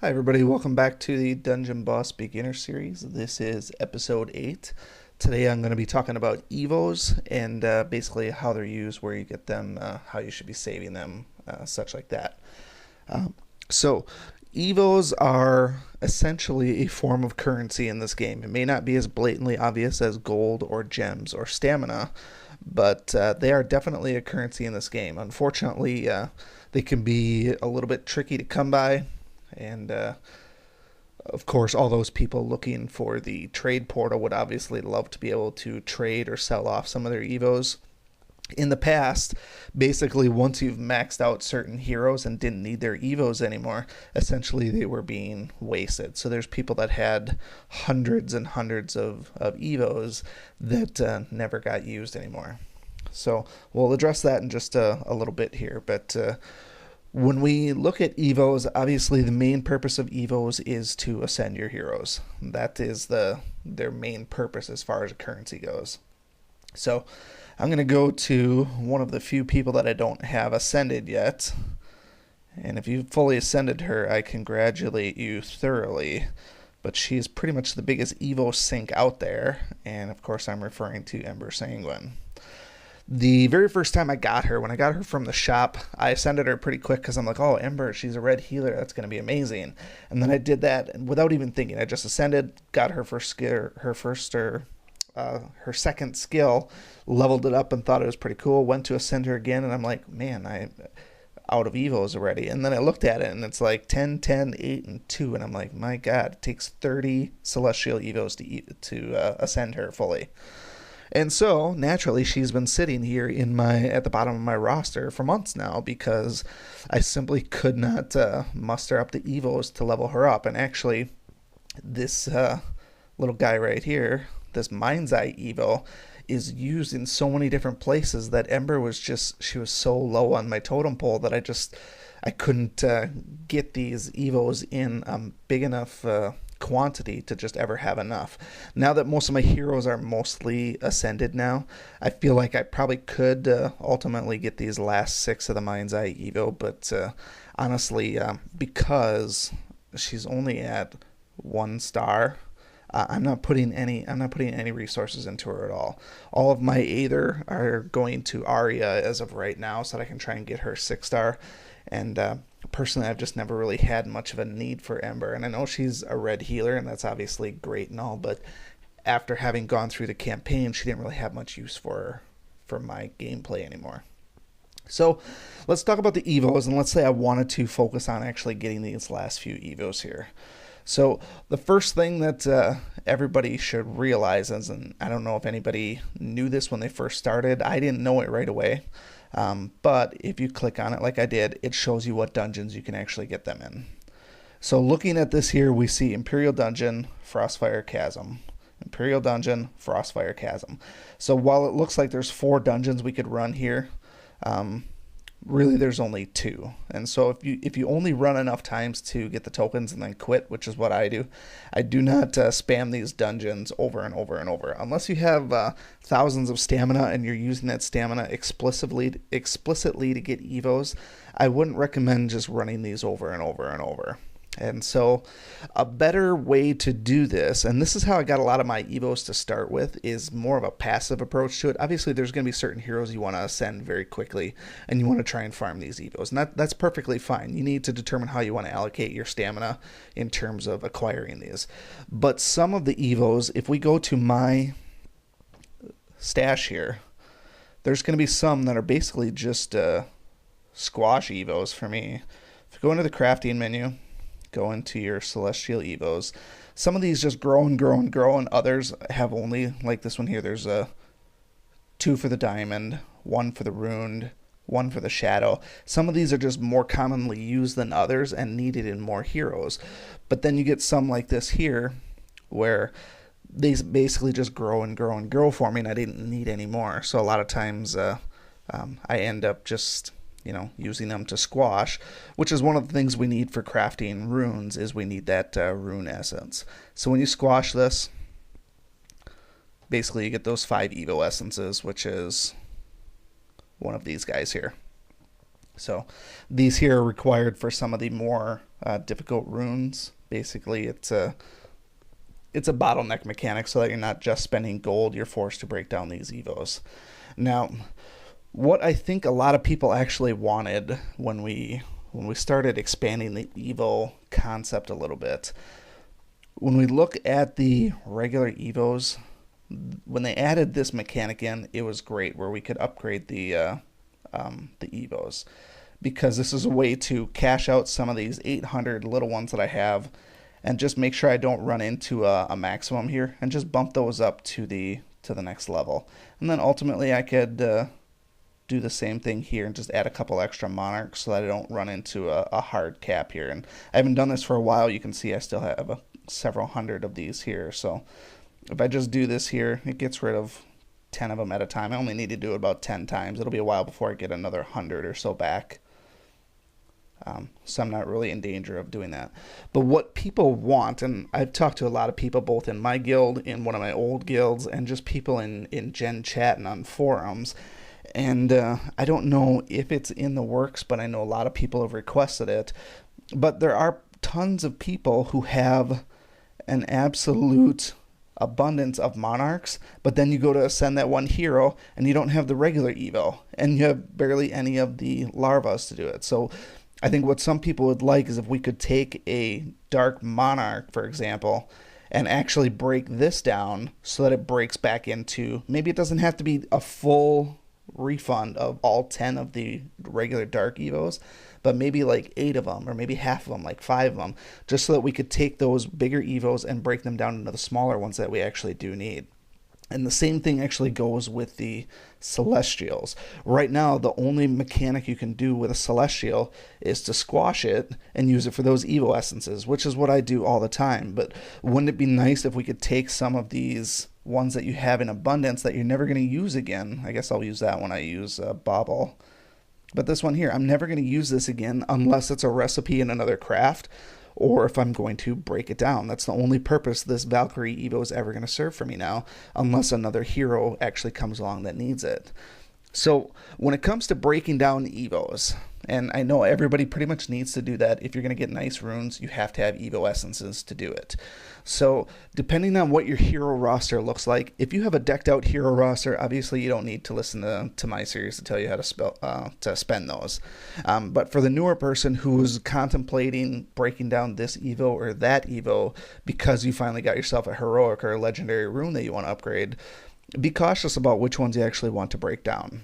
Hi everybody, welcome back to the Dungeon Boss Beginner Series. This is episode 8. Today I'm going to be talking about Evos and basically how they're used, where you get them, how you should be saving them, such like that. So, Evos are essentially a form of currency in this game. It may not be as blatantly obvious as gold or gems or stamina, but they are definitely a currency in this game. Unfortunately, they can be a little bit tricky to come by, and of course, all those people looking for the trade portal would obviously love to be able to trade or sell off some of their Evos. In the past, basically, once you've maxed out certain heroes and didn't need their Evos anymore, essentially they were being wasted. So there's people that had hundreds and hundreds of Evos that never got used anymore. So we'll address that in just a little bit here, but when we look at Evos, obviously the main purpose of Evos is to ascend your heroes. That is their main purpose as far as currency goes. So I'm going to go to one of the few people that I don't have ascended yet. And if you've fully ascended her, I congratulate you thoroughly. But she's pretty much the biggest Evo sink out there. And of course I'm referring to Ember Sanguine. The very first time I got her, when I got her from the shop, I ascended her pretty quick because I'm like, oh, Ember, she's a red healer. That's going to be amazing. And then I did that without even thinking. I just ascended, got her first skill, her second skill, leveled it up and thought it was pretty cool. Went to ascend her again, and I'm like, man, I'm out of Evos already. And then I looked at it, and it's like 10, 10, 8, and 2. And I'm like, my God, it takes 30 Celestial Evos to ascend her fully. And so, naturally, she's been sitting here at the bottom of my roster for months now because I simply could not muster up the Evos to level her up. And actually, this little guy right here, this Mind's Eye Evo, is used in so many different places that Ember she was so low on my totem pole that I couldn't get these Evos in big enough quantity to just ever have enough. Now that most of my heroes are mostly ascended now, I feel like I probably could ultimately get these last 6 of the Mind's Eye Evo, but honestly, because she's only at 1 star, I'm not putting any resources into her at all. All of my Aether are going to Arya as of right now, so that I can try and get her 6 star. And personally, I've just never really had much of a need for Ember. And I know she's a red healer, and that's obviously great and all, but after having gone through the campaign, she didn't really have much use for my gameplay anymore. So let's talk about the Evos, and let's say I wanted to focus on actually getting these last few Evos here. So the first thing that everybody should realize is, and I don't know if anybody knew this when they first started, I didn't know it right away, but if you click on it like I did, it shows you what dungeons you can actually get them in. So looking at this here, we see Imperial Dungeon, Frostfire Chasm. Imperial Dungeon, Frostfire Chasm. So while it looks like there's 4 dungeons we could run here, really there's only 2. And so if you only run enough times to get the tokens and then quit, which is what I do not spam these dungeons over and over and over unless you have thousands of stamina and you're using that stamina explicitly to get Evos. I wouldn't recommend just running these over and over and over. And so a better way to do this, and this is how I got a lot of my Evos to start with, is more of a passive approach to it. Obviously, there's going to be certain heroes you want to ascend very quickly, and you want to try and farm these Evos. And that's perfectly fine. You need to determine how you want to allocate your stamina in terms of acquiring these. But some of the Evos, if we go to my stash here, there's going to be some that are basically just squash Evos for me. If you go into the crafting menu, go into your Celestial Evos. Some of these just grow and grow and grow, and others have only, like this one here, there's 2 for the diamond, 1 for the runed, 1 for the shadow. Some of these are just more commonly used than others and needed in more heroes. But then you get some like this here, where they basically just grow and grow and grow for me, and I didn't need any more. So a lot of times I end up just using them to squash, which is one of the things we need for crafting runes, is we need that rune essence. So when you squash this, basically you get those 5 Evo essences, which is one of these guys here. So these here are required for some of the more difficult runes. Basically, it's a bottleneck mechanic so that you're not just spending gold, you're forced to break down these Evos. Now, what I think a lot of people actually wanted when we started expanding the Evo concept a little bit, when we look at the regular Evos, when they added this mechanic in, it was great where we could upgrade the Evos, because this is a way to cash out some of these 800 little ones that I have and just make sure I don't run into a maximum here, and just bump those up to the next level. And then ultimately I could do the same thing here and just add a couple extra monarchs so that I don't run into a hard cap here. And I haven't done this for a while. You can see I still have several hundred of these here. So if I just do this here, it gets rid of 10 of them at a time. I only need to do it about 10 times. It'll be a while before I get another 100 or so back. So I'm not really in danger of doing that. But what people want, and I've talked to a lot of people both in my guild, in one of my old guilds, and just people in Gen Chat and on forums, and I don't know if it's in the works, but I know a lot of people have requested it. But there are tons of people who have an absolute abundance of monarchs, but then you go to ascend that one hero and you don't have the regular Evo, and you have barely any of the larvas to do it. So I think what some people would like is if we could take a dark monarch, for example, and actually break this down so that it breaks back into, maybe it doesn't have to be a full refund of all 10 of the regular dark Evos, but maybe like 8 of them, or maybe half of them, like 5 of them, just so that we could take those bigger Evos and break them down into the smaller ones that we actually do need. And the same thing actually goes with the Celestials. Right now, the only mechanic you can do with a Celestial is to squash it and use it for those Evo essences, which is what I do all the time. But wouldn't it be nice if we could take some of these ones that you have in abundance that you're never going to use again? I guess I'll use that when I use Bauble. But this one here, I'm never going to use this again unless it's a recipe in another craft, or if I'm going to break it down. That's the only purpose this Valkyrie Evo is ever going to serve for me now, unless another hero actually comes along that needs it. So when it comes to breaking down Evos, and I know everybody pretty much needs to do that. If you're going to get nice runes, you have to have Evo essences to do it. So depending on what your hero roster looks like, if you have a decked out hero roster, obviously you don't need to listen to my series to tell you how to spend those. But for the newer person who's contemplating breaking down this Evo or that Evo because you finally got yourself a heroic or a legendary rune that you want to upgrade, be cautious about which ones you actually want to break down.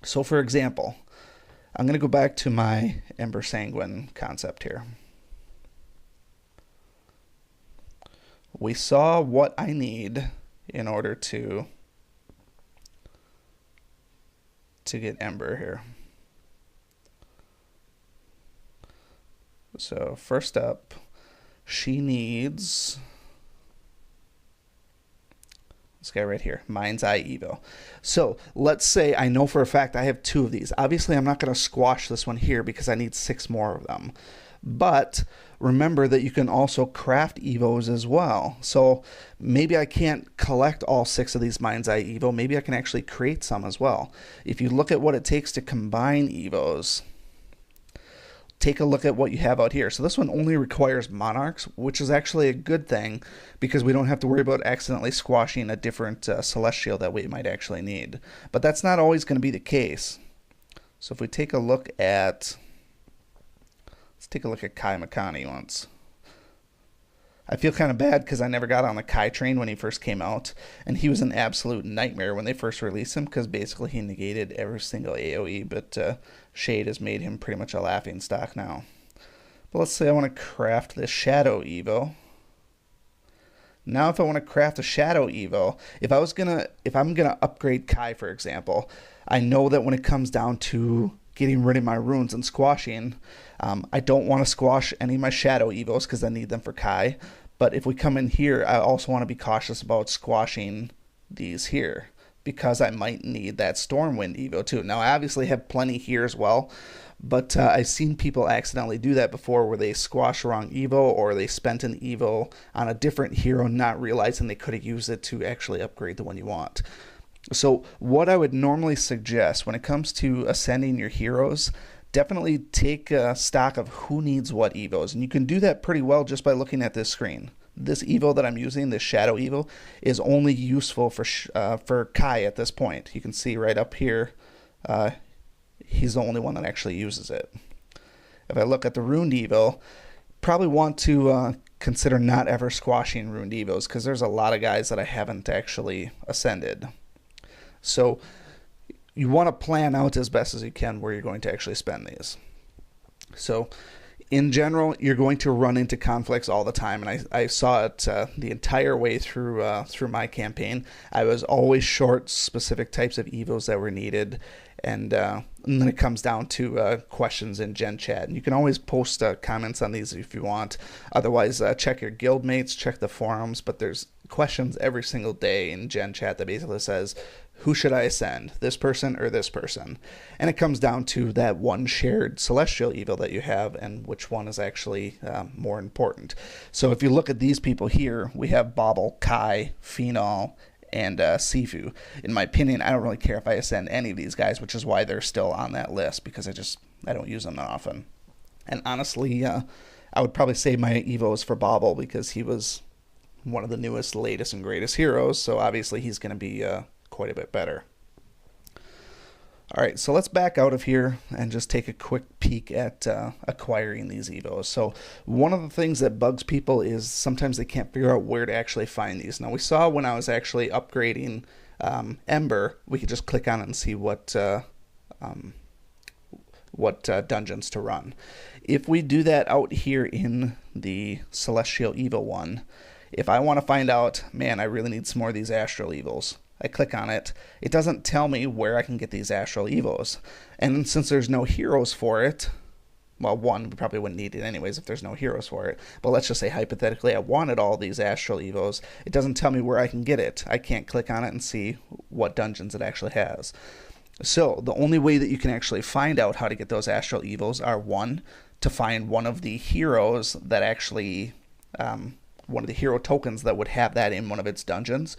So for example, I'm going to go back to my Ember Sanguine concept here. We saw what I need in order to get Ember here. So first up, she needs this guy right here, Mind's Eye Evo. So let's say I know for a fact I have 2 of these. Obviously, I'm not going to squash this one here because I need 6 more of them. But remember that you can also craft Evos as well. So maybe I can't collect all 6 of these Mind's Eye Evo. Maybe I can actually create some as well. If you look at what it takes to combine Evos, take a look at what you have out here. So this one only requires monarchs, which is actually a good thing because we don't have to worry about accidentally squashing a different celestial that we might actually need. But that's not always going to be the case. So if we take a look at, let's take a look at Kai Makani once. I feel kind of bad because I never got on the Kai train when he first came out, and he was an absolute nightmare when they first released him because basically he negated every single AoE, but Shade has made him pretty much a laughing stock now. But let's say I want to craft this Shadow Evo. Now if I want to craft a Shadow Evo, if I'm gonna upgrade Kai, for example, I know that when it comes down to getting rid of my runes and squashing, I don't want to squash any of my Shadow Evos because I need them for Kai. But if we come in here, I also want to be cautious about squashing these here because I might need that Stormwind Evo too. Now I obviously have plenty here as well, but I've seen people accidentally do that before where they squash the wrong Evo or they spent an Evo on a different hero not realizing they could have used it to actually upgrade the one you want. So what I would normally suggest when it comes to ascending your heroes, definitely take stock of who needs what Evos. And you can do that pretty well just by looking at this screen. This Evo that I'm using, this Shadow Evo, is only useful for Kai at this point. You can see right up here, he's the only one that actually uses it. If I look at the Ruined Evo, probably want to consider not ever squashing Ruined Evos, because there's a lot of guys that I haven't actually ascended. So you want to plan out as best as you can where you're going to actually spend these. So in general, you're going to run into conflicts all the time, and I saw it the entire way through my campaign. I was always short specific types of Evos that were needed, and then it comes down to questions in Gen Chat. And you can always post comments on these if you want. Otherwise, check your guild mates, check the forums, but there's questions every single day in Gen Chat that basically says, who should I ascend, this person or this person? And it comes down to that one shared celestial Evo that you have and which one is actually more important. So if you look at these people here, we have Bobble, Kai, Phenol, and Sifu. In my opinion, I don't really care if I ascend any of these guys, which is why they're still on that list, because I don't use them that often. And honestly, I would probably save my Evos for Bobble, because he was one of the newest, latest, and greatest heroes, so obviously he's going to be quite a bit better. Alright, so let's back out of here and just take a quick peek at acquiring these Evos. So one of the things that bugs people is sometimes they can't figure out where to actually find these. Now we saw when I was actually upgrading Ember, we could just click on it and see what dungeons to run. If we do that out here in the Celestial Evo one, if I want to find out, man, I really need some more of these Astral Evos, I click on it, it doesn't tell me where I can get these Astral Evos. And since there's no heroes for it, well, one, we probably wouldn't need it anyways if there's no heroes for it, but let's just say hypothetically I wanted all these Astral Evos, it doesn't tell me where I can get it. I can't click on it and see what dungeons it actually has. So the only way that you can actually find out how to get those Astral Evos are, one, to find one of the heroes that actually, one of the hero tokens that would have that in one of its dungeons,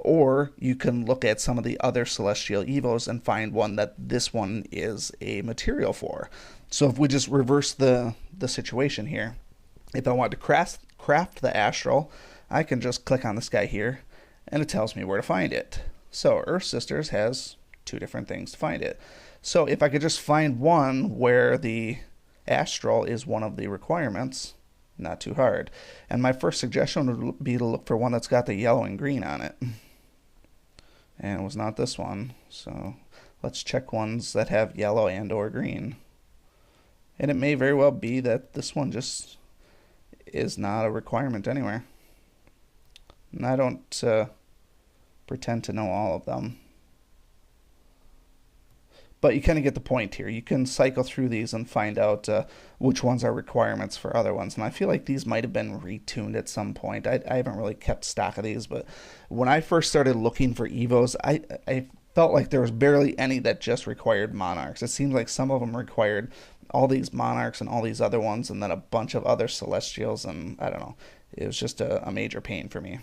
or you can look at some of the other Celestial Evos and find one that this one is a material for. So if we just reverse the situation here, if I want to craft the Astral, I can just click on this guy here, and it tells me where to find it. So Earth Sisters has two different things to find it. So if I could just find one where the Astral is one of the requirements, not too hard. And my first suggestion would be to look for one that's got the yellow and green on it. And it was not this one, so let's check ones that have yellow and or green. And it may very well be that this one just is not a requirement anywhere. And I don't pretend to know all of them. But you kind of get the point here. You can cycle through these and find out which ones are requirements for other ones. And I feel like these might have been retuned at some point. I haven't really kept stock of these, but when I first started looking for Evos, I felt like there was barely any that just required Monarchs. It seemed like some of them required all these Monarchs and all these other ones, and then a bunch of other Celestials, and I don't know. It was just a major pain for me.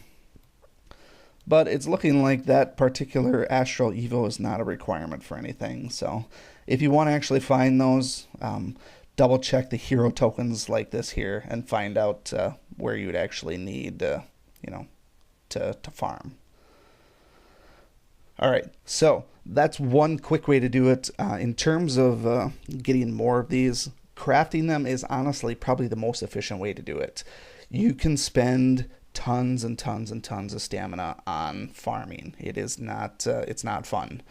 But it's looking like that particular Astral Evo is not a requirement for anything. So if you want to actually find those, double check the hero tokens like this here and find out where you would actually need to farm. All right, so that's one quick way to do it. In terms of getting more of these, crafting them is honestly probably the most efficient way to do it. You can spend tons and tons and tons of stamina on farming. It is not it's not fun.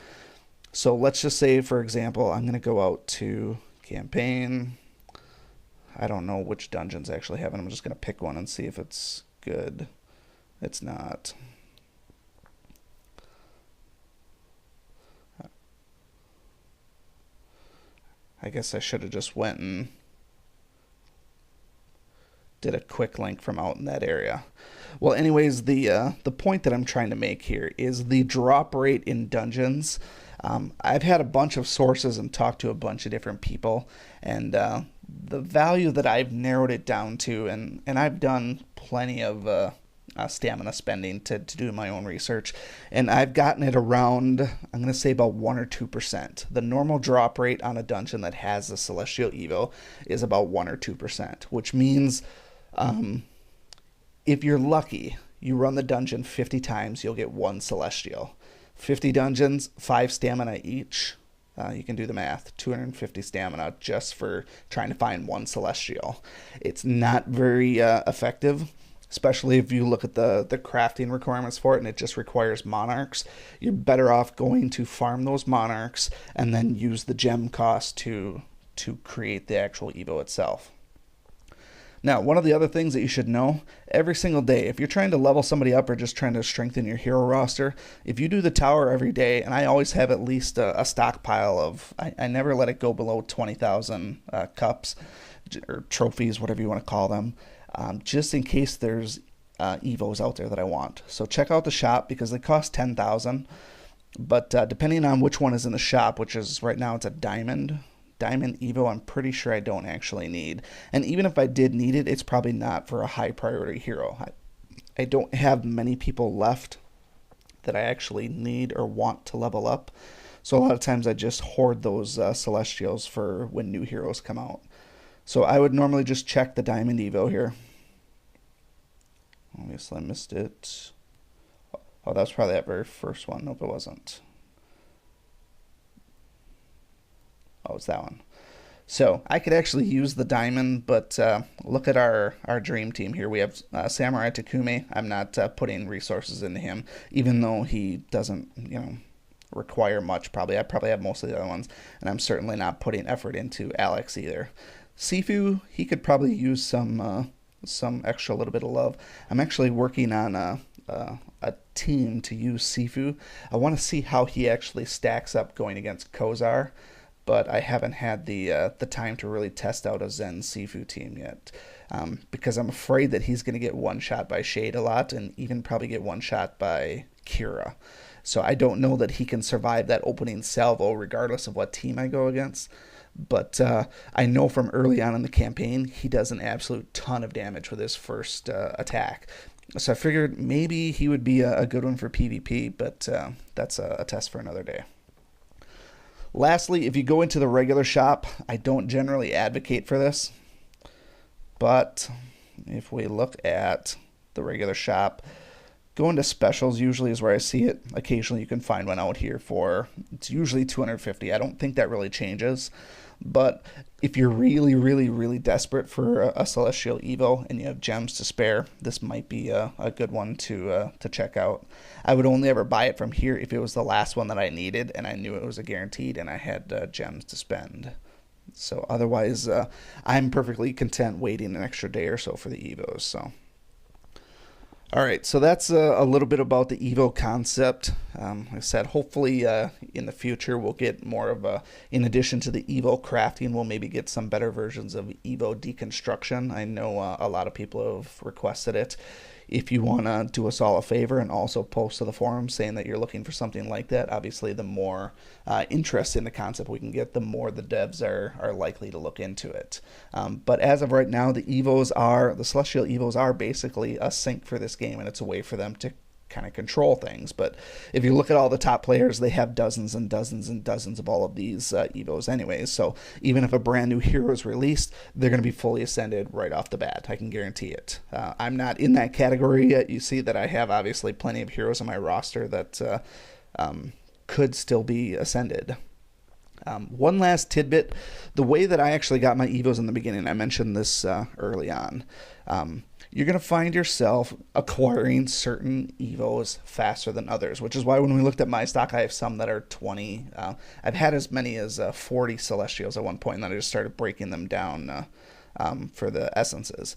So let's just say, for example, I'm going to go out to campaign. I don't know which dungeons actually have it. I'm just going to pick one and see if it's good. It's not. I guess I should have just went and did a quick link from out in that area. Well, anyways, the point that I'm trying to make here is the drop rate in dungeons. I've had a bunch of sources and talked to a bunch of different people, and the value that I've narrowed it down to, and I've done plenty of stamina spending to do my own research, and I've gotten it around, I'm going to say about 1 or 2%. The normal drop rate on a dungeon that has a Celestial Evo is about 1 or 2%, which means if you're lucky, you run the dungeon 50 times, you'll get 1 Celestial. 50 dungeons, 5 stamina each. You can do the math, 250 stamina just for trying to find 1 Celestial. It's not very effective, especially if you look at the crafting requirements for it and it just requires monarchs. You're better off going to farm those monarchs and then use the gem cost to create the actual Evo itself. Now, one of the other things that you should know, every single day, if you're trying to level somebody up or just trying to strengthen your hero roster, if you do the tower every day, and I always have at least a stockpile of, I never let it go below 20,000 cups or trophies, whatever you want to call them, just in case there's Evos out there that I want. So check out the shop because they cost 10,000, but depending on which one is in the shop, which is right now it's a Diamond Evo, I'm pretty sure I don't actually need. And even if I did need it, it's probably not for a high priority hero. I don't have many people left that I actually need or want to level up. So a lot of times I just hoard those Celestials for when new heroes come out. So I would normally just check the Diamond Evo here. Obviously I missed it. Oh, that was probably that very first one. Nope, it wasn't. Oh, it's that one. So I could actually use the diamond, but look at our dream team here. We have Samurai Takumi. I'm not putting resources into him, even though he doesn't, require much. I probably have most of the other ones, and I'm certainly not putting effort into Alex either. Sifu, he could probably use some extra little bit of love. I'm actually working on a team to use Sifu. I want to see how he actually stacks up going against Kozar, but I haven't had the time to really test out a Zen Sifu team yet, because I'm afraid that he's going to get one-shot by Shade a lot and even probably get one-shot by Kira. So I don't know that he can survive that opening salvo regardless of what team I go against. But I know from early on in the campaign, he does an absolute ton of damage with his first attack. So I figured maybe he would be a good one for PvP, but that's a test for another day. Lastly, if you go into the regular shop, I don't generally advocate for this, but if we look at the regular shop, going to specials usually is where I see it. Occasionally you can find one out here for, it's usually 250. I don't think that really changes, but if you're really, really, really desperate for a Celestial Evo and you have gems to spare, this might be a good one to check out. I would only ever buy it from here if it was the last one that I needed and I knew it was a guaranteed and I had gems to spend. So otherwise, I'm perfectly content waiting an extra day or so for the Evos. So. All right, so that's a little bit about the Evo concept. Like I said, hopefully in the future we'll get more of a, in addition to the Evo crafting, we'll maybe get some better versions of Evo deconstruction. I know a lot of people have requested it. If you want to do us all a favor and also post to the forum saying that you're looking for something like that, obviously the more interest in the concept we can get, the more the devs are likely to look into it. But as of right now, the Celestial Evos are basically a sink for this game, and it's a way for them to kind of control things. But if you look at all the top players, they have dozens and dozens and dozens of all of these Evos anyways. So even if a brand new hero is released, they're going to be fully ascended right off the bat. I can guarantee it. I'm not in that category yet. You see that I have obviously plenty of heroes on my roster that could still be ascended. One last tidbit, the way that I actually got my Evos in the beginning, I mentioned this early on, you're going to find yourself acquiring certain Evos faster than others, which is why when we looked at my stock, I have some that are 20. I've had as many as 40 Celestials at one point, and then I just started breaking them down for the essences.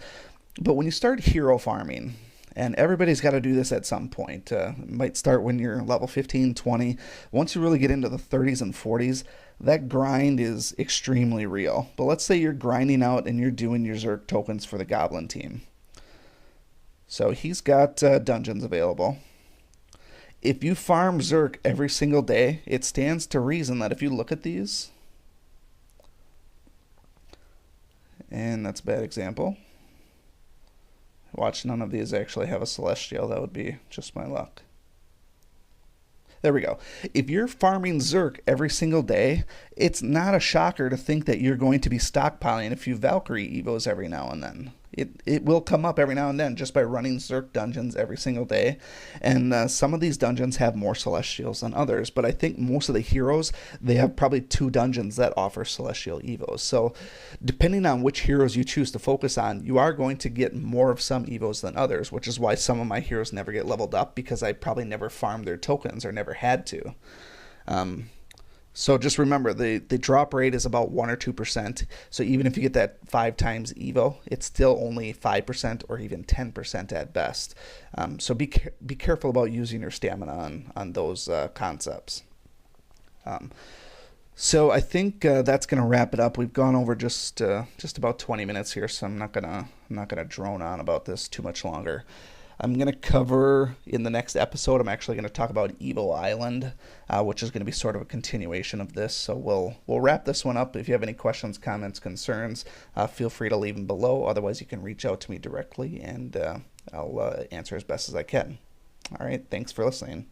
But when you start hero farming, and everybody's got to do this at some point. It might start when you're level 15, 20. Once you really get into the 30s and 40s, that grind is extremely real. But let's say you're grinding out and you're doing your Zerg tokens for the Goblin team. So he's got dungeons available. If you farm Zerg every single day, it stands to reason that if you look at these, and that's a bad example. Watch, none of these actually have a celestial. That would be just my luck. There we go. If you're farming Zerk every single day, it's not a shocker to think that you're going to be stockpiling a few Valkyrie Evos every now and then. It will come up every now and then just by running Zerk dungeons every single day. And some of these dungeons have more Celestials than others, but I think most of the heroes, they have probably 2 dungeons that offer Celestial Evos. So depending on which heroes you choose to focus on, you are going to get more of some Evos than others, which is why some of my heroes never get leveled up, because I probably never farmed their tokens or never had to. So just remember, the drop rate is about 1 or 2%. So even if you get that 5 times Evo, it's still only 5% or even 10% at best. So be careful about using your stamina on those concepts. So I think that's gonna wrap it up. We've gone over just about 20 minutes here, so I'm not gonna drone on about this too much longer. I'm going to cover in the next episode, I'm actually going to talk about Evo Island, which is going to be sort of a continuation of this. So we'll wrap this one up. If you have any questions, comments, concerns, feel free to leave them below. Otherwise, you can reach out to me directly, and I'll answer as best as I can. All right, thanks for listening.